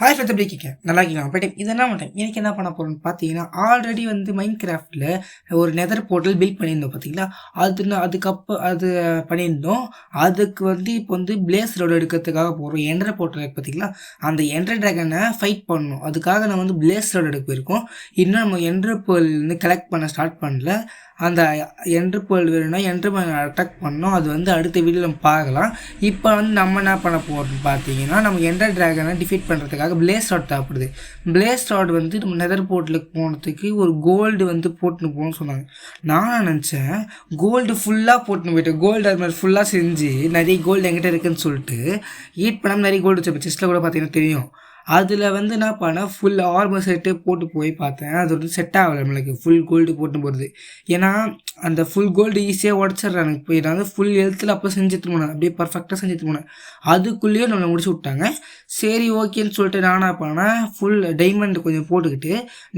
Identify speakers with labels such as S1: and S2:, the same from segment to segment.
S1: Hi friends, எப்படி இருக்கீங்க? நல்லா இருக்கீங்களா? போய்ட்டு இது என்ன மாட்டேன் எனக்கு என்ன பண்ண போகிறோன்னு பார்த்தீங்கன்னா, ஆல்ரெடி வந்து மைண்ட் கிராஃப்டில் ஒரு நெதர் போர்ட்டல் பில்ட் பண்ணியிருந்தோம் பார்த்தீங்களா? அது பண்ணியிருந்தோம். அதுக்கு வந்து இப்போ வந்து பிளேஸ் ரோடு எடுக்கிறதுக்காக போகிறோம். என்ட்ர போர்ட்டல் இருக்குது பார்த்தீங்களா? அந்த என்ட்ர ட்ராகனை ஃபைட் பண்ணணும். அதுக்காக நம்ம வந்து பிளேஸ் ரோடு எடுக்க போயிருக்கோம். இன்னும் நம்ம என்ட்ர போல் வந்து கலெக்ட் பண்ண ஸ்டார்ட் பண்ணல. அந்த என்ட்ரு போல் வேணும்னா என்ட்ரு அட்டாக் பண்ணோம். அது வந்து அடுத்த வீடியோவில் நம்ம பார்க்கலாம். இப்போ வந்து நம்ம என்ன பண்ண போகிறோம்னு பார்த்தீங்கன்னா, நம்ம என்டர் ட்ராகனை டிஃபீட் பண்ணுறதுக்காக பிளேஸ் ராட் தேவைப்படுது. பிளேஸ் ராட் வந்து நம்ம நெதர் போர்ட்டலுக்கு போனதுக்கு ஒரு கோல்டு வந்து போட்டுன்னு போகணும்னு சொன்னாங்க. நான் நினச்சேன் கோல்டு ஃபுல்லாக போட்டுன்னு போயிட்டேன். கோல்டு அது மாதிரி ஃபுல்லாக செஞ்சு நிறைய கோல்டு என்கிட்ட இருக்குதுன்னு சொல்லிட்டு ஈட் பண்ணாமல் நிறைய கோல்டு வச்சு செஸ்ட்டில் கூட பார்த்தீங்கன்னா தெரியும். அதில் வந்து என்ன பண்ணேன், ஃபுல் ஆர்மர் செட்டு போட்டு போய் பார்த்தேன். அது வந்து செட் ஆகலை நம்மளுக்கு ஃபுல் கோல்டு போட்டு போகிறது. ஏன்னா அந்த ஃபுல் கோல்டு ஈஸியாக உடச்சிட்றாங்க. இப்போ நான் வந்து ஃபுல் ஹெல்த்தில் அப்போ செஞ்சுட்டு போனேன், அப்படியே பர்ஃபெக்டாக செஞ்சுட்டு போனேன். அதுக்குள்ளேயே நம்மளை முடிச்சு விட்டாங்க. சரி ஓகேன்னு சொல்லிட்டு நான் என்ன பண்ணேன், ஃபுல் டைமண்ட் கொஞ்சம் போட்டுக்கிட்டு,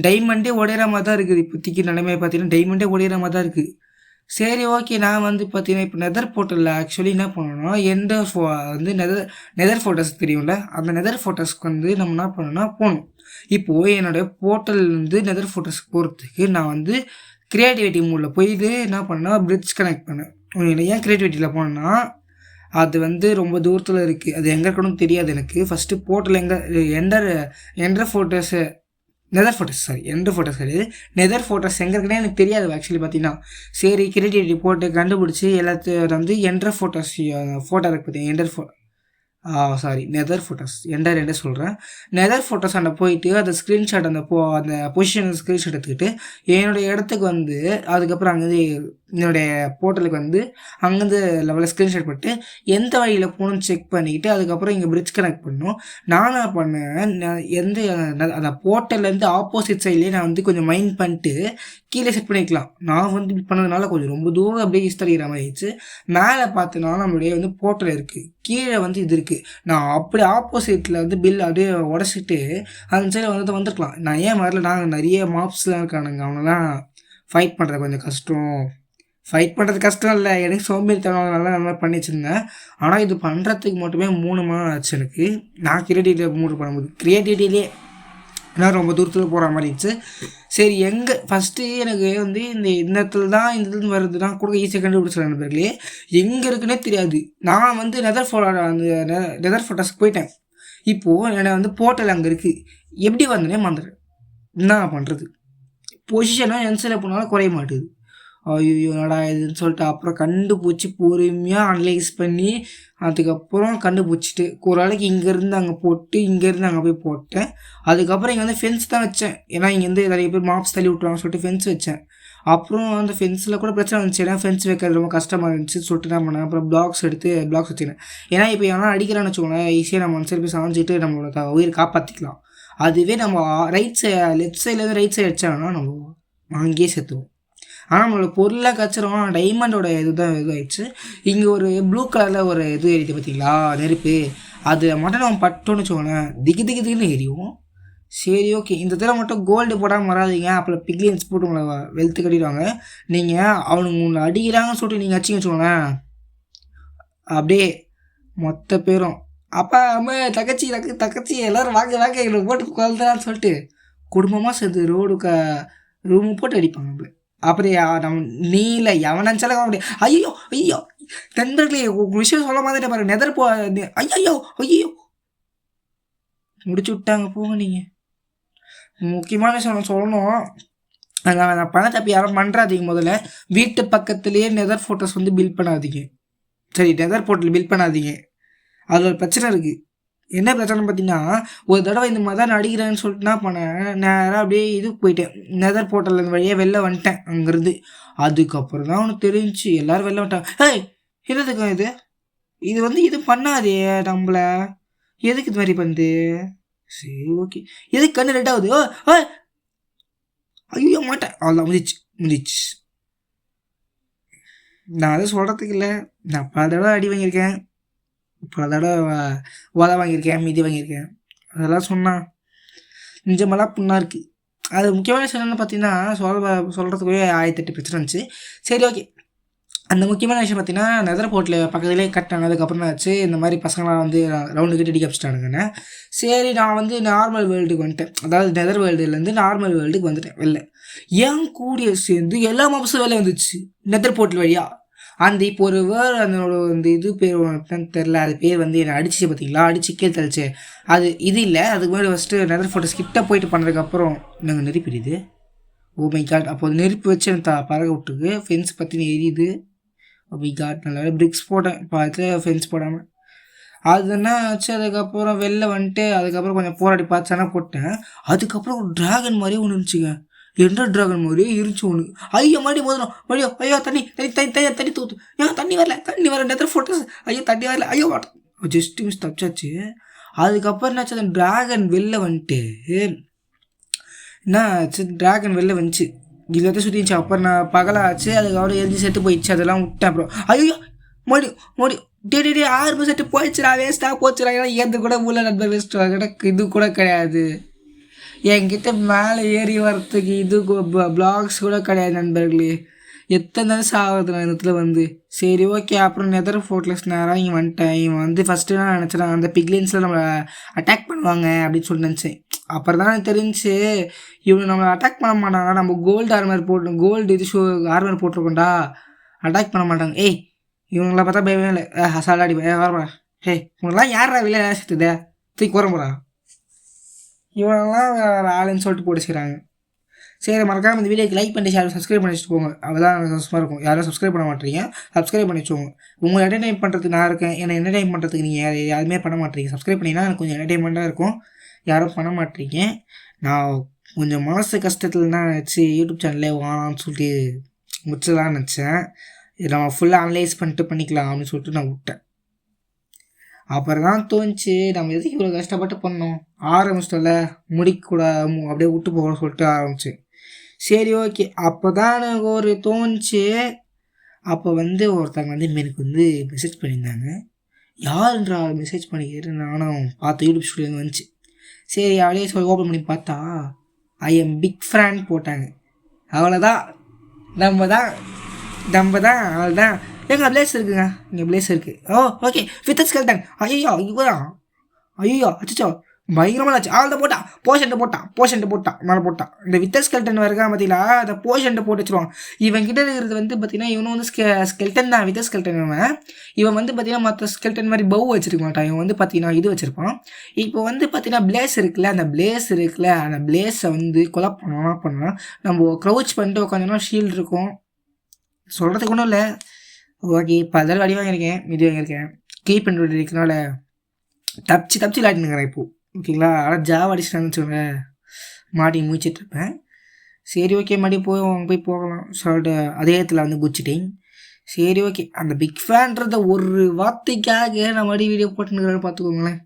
S1: டைமண்டே உடையிற மாதிரி தான் இருக்குது. இப்போதைக்கு நிலைமையை பார்த்தீங்கன்னா டைமண்டே உடையிற மாதிரி தான் இருக்குது. சரி ஓகே, நான் வந்து பார்த்தீங்கன்னா இப்போ நெதர் போர்ட்டலில் ஆக்சுவலி என்ன பண்ணணும்னா வந்து நெதர் ஃபோட்டோஸ் தெரியும்ல, அந்த நெதர் ஃபோட்டோஸ்க்கு வந்து நம்ம என்ன பண்ணணும்னா போகணும். இப்போது என்னோடய போர்ட்டல் வந்து நெதர் ஃபோட்டோஸ்க்கு போகிறதுக்கு நான் வந்து க்ரியேட்டிவிட்டி மூடில் போயிட்டு என்ன பண்ணேன்னா பிரிட்ஜ் கனெக்ட் பண்ணேன். ஏன் க்ரியேட்டிவிட்டியில் போனேன்னா, அது வந்து ரொம்ப தூரத்தில் இருக்குது. அது எங்கே இருக்கணும்னு தெரியாது எனக்கு. First portal enter photos neither photos கிடையாது. நெதர் ஃபோட்டோஸ் எங்கே இருக்குன்னே எனக்கு தெரியாது ஆக்சுவலி பார்த்தீங்கன்னா. சரி கிரியேட்டிவிட்டி போட்டு கண்டுபிடிச்சி எல்லாத்தையும் வந்து என்டர் ஃபோட்டோஸ் ஃபோட்டோ இருக்குது பார்த்தீங்கன்னா. நெதர் ஃபோட்டோஸ் என்டர் சொல்கிறேன். நெதர் ஃபோட்டோஸ் அங்கே போயிட்டு அந்த ஸ்க்ரீன்ஷாட் அந்த பொசிஷன் ஸ்க்ரீன்ஷாட் எடுத்துக்கிட்டு என்னுடைய இடத்துக்கு வந்து அதுக்கப்புறம் அங்கேருந்து என்னுடைய போர்ட்டலுக்கு வந்து அங்கேருந்து லெவலில் ஸ்க்ரீன்ஷாட் போட்டு எந்த வழியில் போகணும்னு செக் பண்ணிக்கிட்டு அதுக்கப்புறம் இங்கே பிரிட்ஜ் கனெக்ட் பண்ணணும். நான் என்ன பண்ணேன், அந்த போர்ட்டல்லேருந்து ஆப்போசிட் சைட்லேயே நான் வந்து கொஞ்சம் மைண்ட் பண்ணிட்டு கீழே செட் பண்ணிக்கலாம். நான் வந்து இப்படி பண்ணதுனால கொஞ்சம் ரொம்ப தூரம் அப்படியே இஸ்தரிக்கிற மாதிரி ஆயிடுச்சு. மேலே பார்த்தோன்னா நம்மளுடைய வந்து போர்ட்டல் இருக்குது, கீழே வந்து இது இருக்குது. நான் அப்படி ஆப்போசிட்டில் வந்து பில் அப்படியே உடச்சிட்டு அந்த சைடில் வந்துருக்கலாம். நான் ஏன் வரல, நாங்கள் நிறைய மாப்ஸ்லாம் இருக்கானுங்க, அவங்களாம் ஃபைட் பண்ணுறது கொஞ்சம் கஷ்டம். ஃபைட் பண்ணுறது கஷ்டம் இல்லை, எனக்கு சோம்பேறித்தனம்னால நல்லா பண்ணி வச்சுருந்தேன். ஆனால் இது பண்ணுறதுக்கு மட்டுமே 3 மணி ஆச்சு எனக்கு. நான் க்ரியேட்டிவிட்டியில் மூடு பண்ணும்போது க்ரியேட்டிவிட்டிலே ஏன்னா ரொம்ப தூரத்தில் போகிற மாதிரி இருந்துச்சு. சரி எங்கே ஃபஸ்ட்டு எனக்கு வந்து இந்த இடத்துல இருந்து வருதுன்னா கூட ஈஸியாக கண்டுபிடிச்சிடலாம் நண்பர்களே. எங்கே இருக்குன்னே தெரியாது. நான் வந்து நெதர் ஃபோட்டோஸ்க்கு போயிட்டேன். இப்போது என்னை வந்து போர்ட்டல் அங்கே இருக்குது, எப்படி வந்தனே மறந்துடுறேன். என்ன பண்ணுறது, பொசிஷனாக என்சில் போனாலும் குறைய மாட்டுது. ஐயோ என்னடா இதுன்னு சொல்லிட்டு அப்புறம் கண்டுபிடிச்சி பொறுமையாக அனலைஸ் பண்ணி அதுக்கப்புறம் கண்டுபிடிச்சிட்டு ஒரு நாளைக்கு இங்கேருந்து அங்கே போட்டு இங்கேருந்து அங்கே போய் போட்டேன். அதுக்கப்புறம் இங்கே வந்து ஃபென்ஸ் தான் வச்சேன். ஏன்னா இங்கேருந்து நிறைய பேர் மாப்ஸ் தள்ளி விட்டுருவாங்க சொல்லிட்டு ஃபென்ஸ் வச்சேன். அப்புறம் அந்த ஃபென்ஸில் கூட பிரச்சனை வந்துச்சு. ஏன்னா ஃபென்ஸ் வைக்கிறது ரொம்ப கஷ்டமாக இருந்துச்சு சொல்லிட்டு என்ன பண்ணேன், அப்புறம் பிளாக்ஸ் வச்சுக்கிறேன். ஏன்னா இப்போ எவனா அடிக்கிறான்னு வச்சுக்கோங்களேன், ஈஸியாக நம்ம அந்த சைடு போய் சாஞ்சிட்டு நம்மளோட உயிரை காப்பாற்றிக்கலாம். அதுவே நம்ம லெஃப்ட் சைட்லேருந்து ரைட் சைடு வச்சாங்கன்னா நம்ம அங்கேயே செத்துவோம். ஆனால் நம்மளோட பொருளாக கச்சிரும். டைமண்டோட இதுதான் இதாகிடுச்சு. இங்கே ஒரு ப்ளூ கலரில் ஒரு இது எரியுது பார்த்தீங்களா, நெருப்பு. அது மட்டும் நம்ம பட்டோன்னு வச்சுக்கோங்களேன், திக்குன்னு எரியும். சரி ஓகே, இந்த தடவை மட்டும் கோல்டு போடாமல் வராதிங்க, அப்புறம் பிக்லியன்ஸ் போட்டு உங்களை வெல்த்து கட்டிடுவாங்க. நீங்கள் அவனுங்க உங்களை அடிக்கிறாங்கன்னு சொல்லிட்டு நீங்கள் அடிச்சிங்க வச்சுக்கோங்களேன், அப்படியே மொத்த பேரும் அப்பா அம்மா தக்கச்சி எல்லோரும் வாங்க எங்களுக்கு போட்டு குழந்தைன்னு சொல்லிட்டு குடும்பமாக சேர்ந்து ரூமு போட்டு அடிப்பாங்க நம்மள. அப்படியே நம்ம நீல எவனாச்சாலும் முடியாது. ஐயோ நண்பர்களே, விஷயம் சொல்ல மாதிரி பாருங்க. நெதர் ஐயோ முடிச்சு விட்டாங்க போங்க. நீங்கள் முக்கியமான விஷயம் சொல்லணும், நான் பணத்தை அப்போ யாரும் பண்ணுறாதீங்க. முதல்ல வீட்டு பக்கத்துலேயே நெதர் ஃபோட்டோஸ் வந்து பில்ட் பண்ணாதீங்க. சரி, நெதர் போர்ட்டல் பில்ட் பண்ணாதீங்க. அதில் ஒரு பிரச்சனை இருக்குது. என்ன பிரச்சனை பார்த்தீங்கன்னா, ஒரு தடவை இந்த மாதிரி தான் நடிக்கிறேன்னு சொல்லிட்டு என்ன பண்ணேன், நேராக அப்படியே இதுக்கு போயிட்டேன். நெதர் போர்ட்டல் அந்த வழியாக வெளில வந்துட்டேன் அங்கேருந்து. அதுக்கப்புறம் தான் அவனுக்கு தெரிஞ்சு எல்லோரும் வெளில வந்துட்டாங்க. ஏய் என்னதுக்கும் இது வந்து இது பண்ணாதே நம்மள, எதுக்கு இது மாதிரி பண்ணுது? சரி ஓகே, எதுக்கு கண்ணு ரெட்டாகுது? ஐயோ மாட்டேன், அவ்வளோதான் முடிச்சு. நான் அதை சொல்கிறதுக்கு இல்லை, நான் பல தடவை அடி வாங்கியிருக்கேன், பல தடவை உதை வாங்கியிருக்கேன், மிதி வாங்கியிருக்கேன். அதெல்லாம் சொன்னால் நிஜமெல்லாம் புண்ணாக இருக்குது. அது முக்கியமான விஷயம் என்னென்னு பார்த்தீங்கன்னா, சொல்கிறதுக்குள்ளே 1008 பிரச்சனை இருந்துச்சு. சரி ஓகே, அந்த முக்கியமான விஷயம் பார்த்தீங்கன்னா, நெதர் போர்ட்ல பக்கத்திலேயே கட் ஆனதுக்கப்புறம் என்ன ஆச்சு, இந்த மாதிரி பசங்களாம் வந்து ரவுண்டு கட்டி அடிக்க ஆரம்பிச்சிட்டானுங்கன்னு. சரி நான் வந்து நார்மல் வேர்ல்டுக்கு வந்துட்டேன். அதாவது நெதர் வேர்ல்டுலேருந்து நார்மல் வேர்ல்டுக்கு வந்துட்டேன் வெளில. என் கூடிய சேர்ந்து எல்லா மாப்ஸும் வெளில வந்துச்சு நெதர் போர்ட்டல் வழியா. அந்த இப்போ ஒரு வேர்டு அதனோட அந்த இது பேர் என்னன்னு தெரில. அது பேர் வந்து என்னை அடிச்சிச்சு பார்த்தீங்களா, அடிச்சு கீழே தள்ளிச்சு. அது இது இல்லை, அதுக்கு முன்னாடி ஃபஸ்ட்டு நெதர் ஃபோட்டோஸ் கிட்ட போயிட்டு பண்ணதுக்கப்புறம் நாங்கள் நெருப்பிடுது. ஓ மை காட்! அப்போ நெருப்பு வச்சு எனக்கு பறக்க விட்டுருக்கு. ஃபென்ஸ் பற்றின எரியுது. Oh my God! நல்ல பிரிக்ஸ் போட்டேன் பார்த்து ஃபென்ஸ் போடாமல். அதுன்னா ஆச்சு. அதுக்கப்புறம் வெளில வந்துட்டு அதுக்கப்புறம் கொஞ்சம் போராடி பார்த்து சண்டை போட்டேன். அதுக்கப்புறம் ஒரு ட்ராகன் மாதிரியே ஒன்று இருந்துச்சுங்க. எந்த ட்ராகன் மாதிரியே இருந்துச்சு ஒன்று. ஐயோ மறுபடி மோதிரம், ஐயோ ஐயோ தண்ணி தண்ணி தண்ணி தண்ணி தண்ணி தூத்து, ஏன் தண்ணி வரல நேற்று ஃபோட்டோஸ், ஐயோ தண்ணி வரல, ஐயோ வாட்டர், ஜஸ்ட் மிஸ் தப்பிச்சாச்சு. அதுக்கப்புறம் என்னாச்சு, அந்த ட்ராகன் வெளில வந்துட்டு என்ன ஆச்சு, ட்ராகன் வெளில வந்துச்சு, எல்லாத்தையும் சுற்றிச்சு. அப்புறம் நான் பகலாச்சு, அதுக்கப்புறம் எரிஞ்சு செத்து போயிடுச்சு. அதெல்லாம் விட்டேன். அப்புறம் ஐயோ மறுபடி மறுபடி டே 6 செட்டு போயிடுச்சுடா, வேஸ்ட்டாக போச்சுடா. ஏன்னா ஏந்து கூட உள்ள நண்பர் வேஸ்ட்டு கிட்ட இது கூட கிடையாது. என்கிட்ட மேலே ஏறி வரத்துக்கு இது பிளாக்ஸ் கூட கிடையாது நண்பர்களே. எத்தனை நாள் சாகுது நான் இடத்துல வந்து. சரி ஓகே. அப்புறம் நெதர் ஃபோர்ட்லெஸ் நேரம் இங்கே வந்துட்டேன். இவன் வந்து ஃபஸ்ட்டு நான் நினச்சேன் அந்த பிக்லின்ஸில் நம்மளை அட்டாக் பண்ணுவாங்க அப்படின்னு சொல்லி நினச்சேன். அப்புறம் தான் எனக்கு தெரிஞ்சு இவங்க நம்மளை அட்டாக் பண்ண மாட்டாங்க. நம்ம கோல்டு ஆர்மர் போட்டு கோல்டு இது ஆர்மர் போட்டிருக்கோண்டா, அட்டாக் பண்ண மாட்டாங்க. ஏய் இவங்கள பார்த்தா பயமே இல்லை. சாலாடி வரப்பா. ஏய் உங்களெலாம் யாரா வெளியே நேசித்துதே தூக்கி வரம்புறா. இவனெல்லாம் ஆளுன்னு சொல்லிட்டு போட்டுச்சுக்கிறாங்க. சரி மறக்காமல் இந்த வீடியோக்கு லைக் பண்ணி ஷேர் சப்ஸ்கிரைப் பண்ணி வச்சுட்டு போங்க. அவ்வளோதான் சந்தோஷமாக இருக்கும். யாரும் சப்ஸ்கிரைப் பண்ண மாட்டீங்க, சப்ஸ்கிரைப் பண்ணி வச்சுக்கோங்க. உங்களை என்டர்டைன் பண்ணுறதுக்கு நான் இருக்கேன். என்னை என்டர்டைன் பண்ணுறதுக்கு நீங்கள் யாருமே பண்ண மாட்டீங்க. சப்ஸ்கிரைப் பண்ணிங்கன்னா எனக்கு கொஞ்சம் என்டர்டைன்மெண்ட்டாக இருக்கும். யாரும் பண்ண மாட்டீங்க. நான் கொஞ்சம் மனசு கஷ்டத்தில் தான் நினச்சி யூடியூப் சேனல்லே வாங்கலாம்னு சொல்லிட்டு முடிச்சலான்னு நினச்சேன். நம்ம ஃபுல்லாக அனலைஸ் பண்ணிட்டு பண்ணிக்கலாம் அப்படின்னு சொல்லிட்டு நான் விட்டேன். அப்புறம் தான் தோணுச்சு, நம்ம எதுக்கு இவ்வளோ கஷ்டப்பட்டு பண்ணோம், ஆரம்பிச்சிட்டோம்ல முடிக்கூடாது அப்படியே விட்டு போகணும்னு சொல்லிட்டு ஆரம்பிச்சு. சரி ஓகே. அப்போ தான் எனக்கு ஒரு தோணுச்சு. அப்போ வந்து ஒருத்தவங்க வந்து எனக்கு வந்து மெசேஜ் பண்ணியிருந்தாங்க. யாருன்றா மெசேஜ் பண்ணிக்கிட்டு நானும் பார்த்து யூடியூப் ஸ்டூடியோன்னு வந்துச்சு. சரி அப்படியே சொல்லி ஓப்பன் பண்ணி பார்த்தா ஐ எம் பிக் ஃபேன் போட்டாங்க. அவ்வளோதான், நம்ம தான் அவ்வளோதான். எங்கள் பிளேஸ் இருக்குங்க, இங்கே பிளேஸ் இருக்குது. ஓ ஓகே. With skeleton. ஐயோ இவதான், ஐயோ அச்சோ பயங்கரமாக ஆச்சு. ஆள் தான் போஷன்ட்டு போட்டான் மேலே போட்டான். இந்த வித் ஸ்கெல்டன் வருகா பார்த்தீங்களா, அந்த போஷன்ட்டு போட்டு வச்சுருவாங்க. இவன் கிட்ட இருக்கிறது வந்து பார்த்தீங்கன்னா இவனும் வந்து ஸ்கெல்டன் தான், வித் ஸ்கெல்டன். இவன் வந்து பார்த்தீங்கன்னா மற்ற ஸ்கெல்டன் மாதிரி பவு வச்சிருக்க மாட்டான். இவன் வந்து பார்த்தீங்கன்னா இது வச்சுருப்பான். இப்போ வந்து பார்த்தீங்கன்னா பிளேஸ் இருக்குல்ல, அந்த பிளேஸை வந்து கொலை பண்ணோம்னா நம்ம க்ரௌச் பண்ணிட்டு உட்காந்தோம்னா ஷீல்டு இருக்கும். சொல்கிறதுக்கு ஒன்றும் இல்லை. ஓகே. இப்போ அதெல்லாம் அடி வாங்கியிருக்கேன், இது வாங்கியிருக்கேன். கீப் அண்ட் இருக்கிறனால தப்பிச்சு விளையாடினுங்கிறேன் இப்போது. ஓகேங்களா. ஆனால் ஜாவ் அடிச்சிட்டான்னு வச்சுக்கோங்க, மாட்டி முடிச்சிட்ருப்பேன். சரி ஓகே, மறுபடியும் போய் போகலாம் சொல்லிட்டு அதே இடத்துல வந்து குச்சிட்டேன். சரி ஓகே. அந்த பிக் ஃபேன்றத ஒரு வார்த்தைக்காக நான் மறுபடியும் வீடியோ போட்டுன்னு பார்த்துக்கோங்களேன்.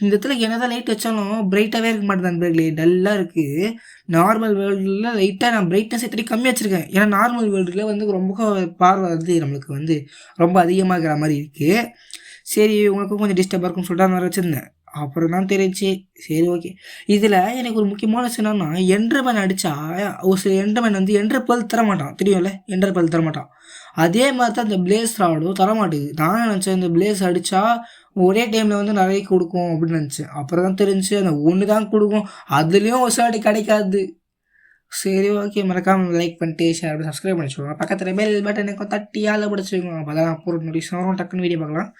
S1: இந்த இடத்துல என்னதான் லைட் வச்சாலும் பிரைட்டாகவே இருக்க மாட்டேது நண்பர்களே, டல்லாக இருக்குது. நார்மல் வேர்ல்டில் லைட்டாக நான் பிரைட்னஸ் எத்தனை கம்மியாக வச்சுருக்கேன். ஏன்னா நார்மல் வேர்ல்டில் வந்து ரொம்ப பார்வை வந்து நம்மளுக்கு வந்து ரொம்ப அதிகமாக இருக்கிற மாதிரி இருக்குது. சரி உங்களுக்கும் கொஞ்சம் டிஸ்டர்பாக இருக்குன்னு சொல்லிட்டு அந்த மாதிரி வச்சுருந்தேன். அப்புறம் தான் தெரிஞ்சு சரி ஓகே. இதில் எனக்கு ஒரு முக்கியமான விஷயம் என்னன்னா, என்டர்மேன் அடித்தா ஒரு சில என்டர்மேன் வந்து என்டர் தரமாட்டான், தெரியும்ல, என்டர் தரமாட்டான். அதே மாதிரி தான் இந்த பிளேஸ் ராடும் தரமாட்டேங்குது. நான் நினச்சேன் இந்த பிளேஸ் அடித்தா ஒரே டைமில் வந்து நிறைய கொடுக்கும் அப்படின்னு நினச்சேன். அப்புறம் தான் தெரிஞ்சு அந்த ஒன்று தான் கொடுக்கும், அதுலேயும் ஒரு சாட்டி கிடைக்காது. சரி ஓகே. மறக்காமல் லைக் பண்ணிட்டு ஷேர் பண்ணி சப்ஸ்கிரைப் பண்ணி வச்சுக்கோங்க. பக்கத்தில் பெல் பட்டனுக்கும் தட்டியால் பிடிச்சிக்கோங்க. அப்போ தான் அப்புறம் நோட்டிஃபிகேஷன் வரும், டக்குன்னு வீடியோ பார்க்கலாம்.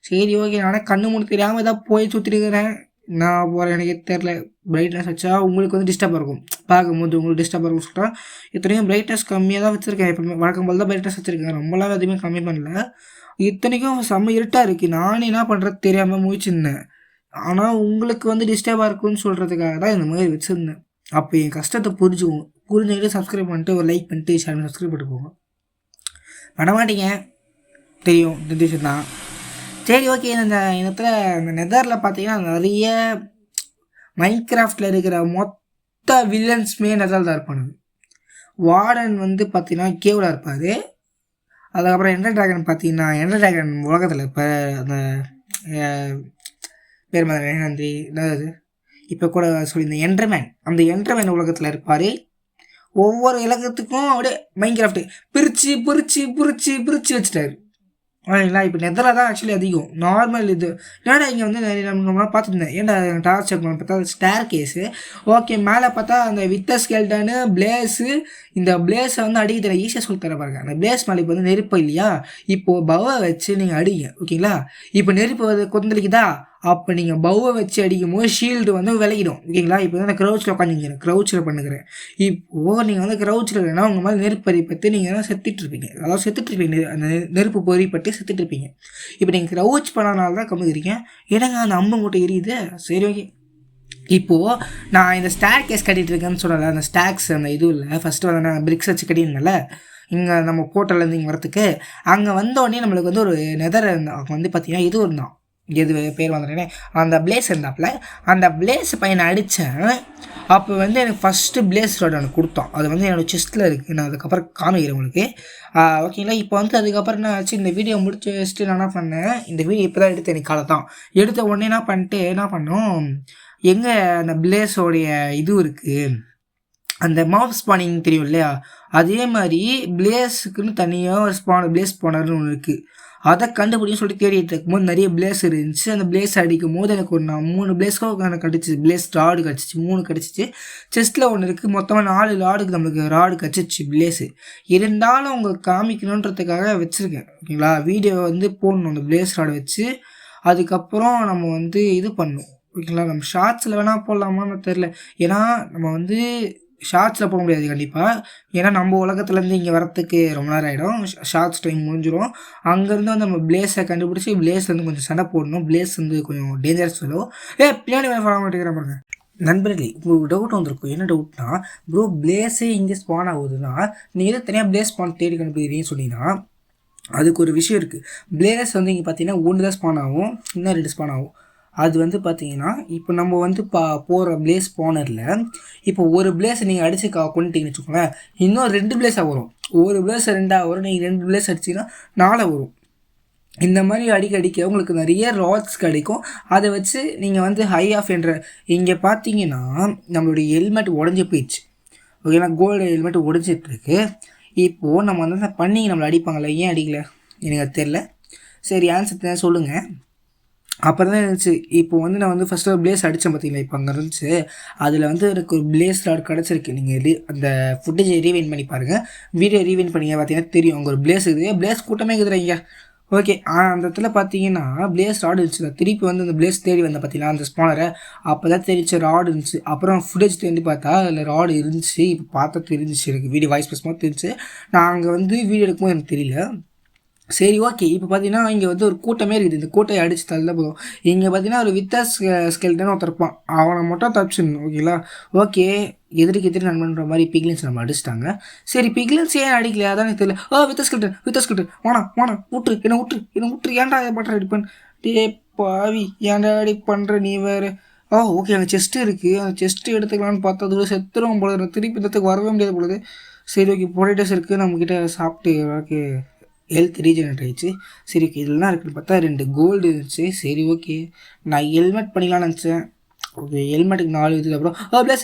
S1: சரி ஓகே. நானே கண்ணு மூணு தெரியாமல் ஏதாவது போய் சுற்றிருக்கிறேன். நான் போகிறேன், எனக்கு தெரில. பிரைட்னஸ் வச்சா உங்களுக்கு வந்து டிஸ்டர்பாக இருக்கும், பார்க்கும்போது உங்களுக்கு டிஸ்டர்பாக இருக்கும் சொல்லிட்டா. இத்தனையும் பிரைட்னஸ் கம்மியாக தான் வச்சுருக்கேன். எப்பவுமே வழக்கம் போல் தான் பிரைட்னஸ் வச்சுருக்கேன், ரொம்பலாம் எதுவுமே கம்மி பண்ணல. இத்தனைக்கும் செம்ம இருட்டாக இருக்குது. நானே என்ன பண்ணுறது தெரியாமல் முழிச்சிருந்தேன். ஆனால் உங்களுக்கு வந்து டிஸ்டர்பாக இருக்குன்னு சொல்கிறதுக்காக தான் இந்த மாதிரி வச்சுருந்தேன். அப்போ என் கஷ்டத்தை புரிஞ்சுக்கிட்டு சப்ஸ்கிரைப் பண்ணிட்டு ஒரு லைக் பண்ணிட்டு ஷேர் பண்ணி சப்ஸ்கிரைப் பண்ணிட்டு போங்க. பண்ண மாட்டீங்க தெரியும், இந்த விஷயம் தான். சரி ஓகே. இந்த இடத்துல இந்த நெதரில் பார்த்தீங்கன்னா நிறைய மைன்கிராஃப்டில் இருக்கிற மொத்த வில்லன்ஸுமே நெதரில் தான் இருப்பானுங்க. வார்டன் வந்து பார்த்தீங்கன்னா கேவில் இருப்பார். அதுக்கப்புறம் எண்டர் ட்ராகன் பார்த்தீங்கன்னா எண்டர் ட்ராகன் உலகத்தில் இப்போ அந்த பேர் மாதிரி நன்றி அதாவது இப்போ கூட சொல்லியிருந்தேன் என்டர்மேன், அந்த என்டர்மேன் உலகத்தில் இருப்பார். ஒவ்வொரு இலக்கத்துக்கும் அப்படியே மைன்கிராஃப்ட் பிரித்து பிரித்து பிரித்து பிரித்து வச்சுட்டாரு. ஓகேங்களா? இப்போ நெதரில் தான் ஆக்சுவலி அதிகம். நார்மல் இது ஏன்னா இங்கே வந்து நம்மளாம் பார்த்துருந்தேன். ஏன்டா டார்ச் செக் பண்ண பார்த்தா ஸ்டேர் கேஸு. ஓகே, மேலே பார்த்தா அந்த வித்த ஸ்கெல்டனு பிளேஸு. இந்த பிளேஸை வந்து அடிக்க தர ஈஸியாக சொல்லி தர பாருங்க. அந்த பிளேஸ் மேலே இப்போ வந்து நெருப்பு இல்லையா, இப்போது பவை வச்சு நீங்கள் அடிங்க. ஓகேங்களா? இப்போ நெருப்பு கொந்தளிக்குதா, அப்போ நீங்கள் பவ்வை வச்சு அடிக்கும் போது ஷீல்டு வந்து விலகிடும். ஓகேங்களா? இப்போ வந்து க்ரௌச்சில் உட்காந்துக்கிறேன், க்ரௌச்சில் பண்ணுகிறேன். இப்போது நீங்கள் வந்து க்ரௌச்சில் இல்லைன்னா உங்கள் மாதிரி நெருப்பு பறிப்பட்டு நீங்கள் செத்துட்ருப்பீங்க. அதாவது செத்துட்ருப்பீங்க, அந்த நெருப்பு பொறிப்பட்டு செத்துட்ருப்பீங்க. இப்போ நீங்கள் க்ரௌச் பண்ணனால தான் கம்மிக்கிறீங்க. ஏன்னாங்க அந்த அம்பு மூட்டை எரியுது. சரி, ஓகே. இப்போது நான் இந்த ஸ்டாக் கேஸ் கட்டிகிட்டு இருக்கேன்னு சொல்லலை. அந்த ஸ்டாக்ஸ் அந்த இது இல்லை, ஃபஸ்ட்டு வந்து நான் பிரிக்ஸ் வச்சு கட்டியிருந்தேன்ல இங்கே நம்ம போர்ட்டல்லேருந்து இங்கே வரத்துக்கு. அங்கே வந்தோடனே நம்மளுக்கு வந்து ஒரு நெதர் அங்கே வந்து பார்த்திங்கன்னா இது இருந்தான், எது பேர் வந்துட்டேனே, அந்த பிளேஸ் இருந்தாப்புல. அந்த பிளேஸ் பையனை அடித்தேன். அப்போ வந்து எனக்கு ஃபஸ்ட்டு பிளேஸ் ராட் எனக்கு கொடுத்தான். அது வந்து என்னோடய செஸ்ட்டில் இருக்குது. நான் அதுக்கப்புறம் காமிக்கிறேன் உங்களுக்கு. ஓகேங்களா? இப்போ வந்து அதுக்கப்புறம் என்ன ஆச்சு, இந்த வீடியோ முடிச்சு வச்சுட்டு நான் என்ன பண்ணேன், இந்த வீடியோ இப்போ தான் எடுத்தேன், எனக்கு காலை தான் எடுத்த உடனே என்ன பண்ணோம், எங்கே அந்த பிளேஸோடைய இது இருக்குது, அந்த மாப் ஸ்பானிங் தெரியும் இல்லையா, அதே மாதிரி பிளேஸுக்குன்னு தனியாக ஒரு பிளேஸ் ஸ்பானர்னு ஒன்று இருக்குது. அதை கண்டுபிடின்னு சொல்லிட்டு தேடிட்டு இருக்கும்போது நிறைய பிளேஸ் இருந்துச்சு. அந்த பிளேஸ் அடிக்கும் போது எனக்கு ஒரு 3 பிளேஸ்க்கோ எனக்கு கிடச்சிச்சு. பிளேஸ் ராடு கிடச்சிச்சு, 3 கிடச்சிச்சு. செஸ்ட்டில் ஒன்று இருக்குது, மொத்தமாக 4 ராடுக்கு நம்மளுக்கு ராடு கிடச்சிச்சு பிளேஸு. இருந்தாலும் உங்களுக்கு காமிக்கணுன்றதுக்காக வச்சுருக்கேன். ஓகேங்களா? வீடியோ வந்து போடணும் அந்த பிளேஸ் ராடை வச்சு. அதுக்கப்புறம் நம்ம வந்து இது பண்ணணும். ஓகேங்களா? நம்ம ஷார்ட்ஸில் வேணால் போடலாமான்னு தெரில. ஏன்னா நம்ம வந்து ஷார்ட்ஸில் போக முடியாது கண்டிப்பாக. ஏன்னா நம்ம உலகத்துலேருந்து இங்கே வரத்துக்கு ரொம்ப நேரம் ஆகிடும், ஷார்ட்ஸ் டைம் முடிஞ்சிடும். அங்கேருந்து வந்து நம்ம பிளேஸை கண்டுபிடிச்சி பிளேஸ்லேருந்து கொஞ்சம் சண்டை போடணும். பிளேஸ் வந்து கொஞ்சம் டேஞ்சரஸ் சொல்லுவோம். பின்னாடி வேலை ஃபாலோ பண்ணிக்கிறேன் பாருங்க. நண்பர்களே, உங்களுக்கு டவுட் வந்திருக்கும். என்ன டவுட்னா, ப்ரோ பிளேஸே இங்கே ஸ்பான் ஆகுதுன்னா நீங்கள் எது தனியாக பிளேஸ் ஸ்பான் தேடி கண்டுபிடிக்கிறீங்கன்னு சொன்னீங்கன்னா, அதுக்கு ஒரு விஷயம் இருக்குது. பிளேஸ் வந்து இங்கே பார்த்தீங்கன்னா 1 தான் ஸ்பான் ஆகும், இன்னும் 2 ஸ்பான் ஆகும். அது வந்து பார்த்தீங்கன்னா இப்போ நம்ம வந்து போகிற பிளேஸ் ஸ்பானரில் இப்போ ஒரு பிளேஸை நீங்கள் அடித்து கொண்டுட்டீங்கன்னு வச்சுக்கோங்களேன், இன்னும் 2 பிளேஸாக வரும். ஒரு பிளேஸ் 2 வரும், நீங்கள் 2 பிளேஸ் அடிச்சிங்கன்னா 4 வரும். இந்த மாதிரி அடிக்க உங்களுக்கு நிறைய ராட்ஸ் கிடைக்கும். அதை வச்சு நீங்கள் வந்து ஹை ஆஃப் என்ற இங்கே பார்த்தீங்கன்னா நம்மளுடைய ஹெல்மெட் உடஞ்சி போயிடுச்சு. ஓகேங்களா? கோல்டு ஹெல்மெட் உடஞ்சிட்ருக்கு. இப்போது நம்ம வந்து பண்ணி நம்மளை அடிப்பாங்களே, ஏன் அடிக்கலை எனக்கு அது தெரில. சரி, ஆன்சர் சொல்லுங்கள். அப்புறம் தான் இருந்துச்சு. இப்போ வந்து நான் வந்து ஃபஸ்ட்டு ஒரு பிளேஸ் அடித்தேன் பார்த்தீங்களா, இப்போ அங்கே இருந்துச்சு. அதில் வந்து எனக்கு ஒரு பிளேஸ் ராட் கிடச்சிருக்கு. நீங்கள் அந்த ஃபுட்டேஜை ரீவைண்ட் பண்ணி பாருங்கள், வீடியோ ரீவைண்ட் பண்ணிங்க பார்த்தீங்கன்னா தெரியும். அங்கே ஒரு பிளேஸ் இருக்குது, பிளேஸ் கூட்டமே இருக்குதுங்க. ஓகே, அந்த இடத்துல பார்த்தீங்கன்னா பிளேஸ் ராடு இருந்துச்சு. திருப்பி வந்து அந்த பிளேஸ் தேடி வந்தேன் பார்த்தீங்கன்னா அந்த ஸ்பானரை, அப்போ தான் தெரிஞ்ச ராடு இருந்துச்சு. அப்புறம் ஃபுட்டேஜ் தேடி பார்த்தா அதில் ராடு இருந்துச்சு. இப்போ பார்த்தா தெரிஞ்சிச்சு எனக்கு, வீடியோ வாய்ஸ் பேசும்போது தெரிஞ்சு. நான் அங்கே வந்து வீடியோ எடுக்கும்போது எனக்கு தெரியல. சரி, ஓகே. இப்போ பார்த்தீங்கன்னா இங்கே வந்து ஒரு கூட்டமே இருக்குது. இந்த கூட்டையை அடித்து தள்ள போதும். இங்கே பார்த்தீங்கன்னா ஒரு வித்த ஸ்கெல்டன் ஒருத்தர் இருப்பான், அவனை மட்டும் தப்பிச்சிடணும். ஓகேங்களா? ஓகே, எதிரி நண்பன்ற மாதிரி பிக்லின்ஸ் நம்ம அடிச்சிட்டாங்க. சரி, பிக்லின்ஸ் ஏன் அடிக்கலையா அதான் எனக்கு தெரியல. வித்த ஸ்கெல்டன் வாணா விட்டுரு, என்ன விட்டுரு, ஏன்டா இதை பண்ணுற அடி பண்ண, டே பாவி, ஏன்டா அடி பண்ணுற நீ வேறு. ஓகே, அங்கே செஸ்ட்டு இருக்குது, அந்த செஸ்ட்டு எடுத்துக்கலான்னு பார்த்தா அது செத்துருவோம் பொழுது, திருப்பி இடத்துக்கு வரவே முடியாது பொழுது. சரி, ஓகே, பொட்டேட்டோஸ் இருக்குது, நம்மக்கிட்ட சாப்பிட்டு ஓகே ஹெல்த் ரீஜெனரேட் ஆகிடுச்சு. சரி, ஓகே, இதெல்லாம் இருக்குன்னு பார்த்தா 2 கோல்டு இருந்துச்சு. சரி, ஓகே, நான் ஹெல்மெட் பண்ணிக்கலாம்னு நினச்சேன். ஓகே, ஹெல்மெட்டுக்கு 4 இது. அப்புறம் பிளஸ்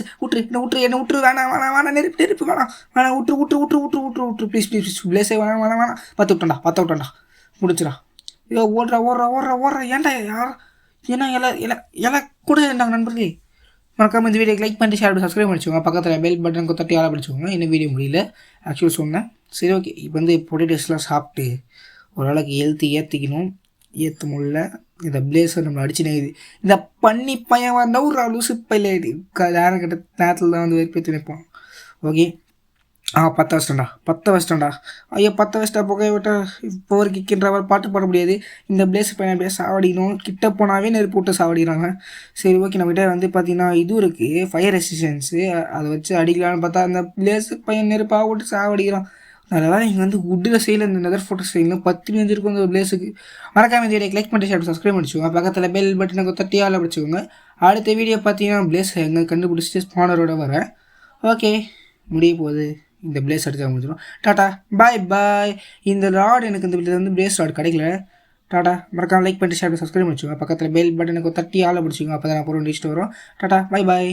S1: என்ன விட்டுரு வேணாம் நெருப்பு வேணாம் விட்டுரு ப்ளீஸ் பிளேஸே வேணாம். பற்ற விட்டான்டா முடிச்சுடா. ஐயோ, ஓடுறா ஏன்டா யார் ஏன்னா இலை கூட இருந்தாங்க. நண்பர்களே, மறக்காமல் இந்த வீடியோக்கு லைக் பண்ணிட்டு ஷேர் சப்ஸ்கிரைப் பண்ணிச்சுக்கோங்க. பக்கத்தில் பெல் பட்டன் தட்டி ஆள படிச்சுக்கோங்க. இன்னும் வீடியோ முடியல ஆக்சுவலி சொன்னேன். சரி, ஓகே, இப்போ வந்து பொட்டேட்டோஸ்லாம் சாப்பிட்டு ஓரளவுக்கு ஹெல்த்து ஏற்ற முடியல. இந்த பிளேஸை நம்ம அடிச்சு நேயுது. இந்த பண்ணி பையன் நவுறா லூசு பையில நேரம் கிட்ட நேரத்தில் தான் வந்து வெறுப்பேற்றி நிற்பான். ஓகே, பற்ற வச்சிட்டேன்டா. ஐயோ, பற்ற வச்சிட்டா புகையை விட்டா இப்போ ஒரு கிக்கின்றவர் பாட்டு பாட முடியாது. இந்த பிளேஸ் பையன் அப்படியே சாவடிக்கணும். கிட்ட போனாவே நெருப்பு விட்டு சாவடிக்கிறாங்க. சரி, ஓகே, நம்மகிட்ட வந்து பார்த்தீங்கன்னா இது இருக்குது, ஃபயர் ரெசிஸ்டன்ஸு. அதை வச்சு அடிக்கலான்னு பார்த்தா அந்த பிளேஸ் பையன் நெருப்பாக விட்டு சாவடிக்கிறான். அதனால் இங்கே வந்து உட்டில் செய்யல, இந்த நெதர் ஃபோட்டோ செய்யலாம் 10 மினிட் இருக்கும் அந்த பிளேஸுக்கு. மறக்காம இந்த வீடியோக்கு லைக் பண்ணிட்டு ஷேர் சப்ஸ்கிரைப் பண்ணிச்சுக்கோங்க. பக்கத்தில் பெல் பட்டனுக்கு தட்டி ஆள படிச்சுக்கோங்க. அடுத்த வீடியோ பார்த்தீங்கன்னா பிளேஸ் எங்கே கண்டுபிடிச்சிட்டு ஸ்பானரோட வரேன். ஓகே, முடிய போகுது. இந்த பிளேஸ் அடிச்சா முடிஞ்சிடும். டாட்டா, பாய். இந்த ராட் எனக்கு இந்த வீட்டில் வந்து பிளேஸ் ராட் கிடைக்கல. டாட்டா, மறக்காம லைக் பண்ணிட்டு ஷேர் சப்ஸ்கிரைப் பண்ணிச்சுக்கோங்க. பக்கத்தில் பெல் பட்டனுக்கு தட்டி ஆள பிடிச்சிக்கோங்க. அப்போ தான் நான் போகிற லிஸ்ட் வரும். டாட்டா, பாய்.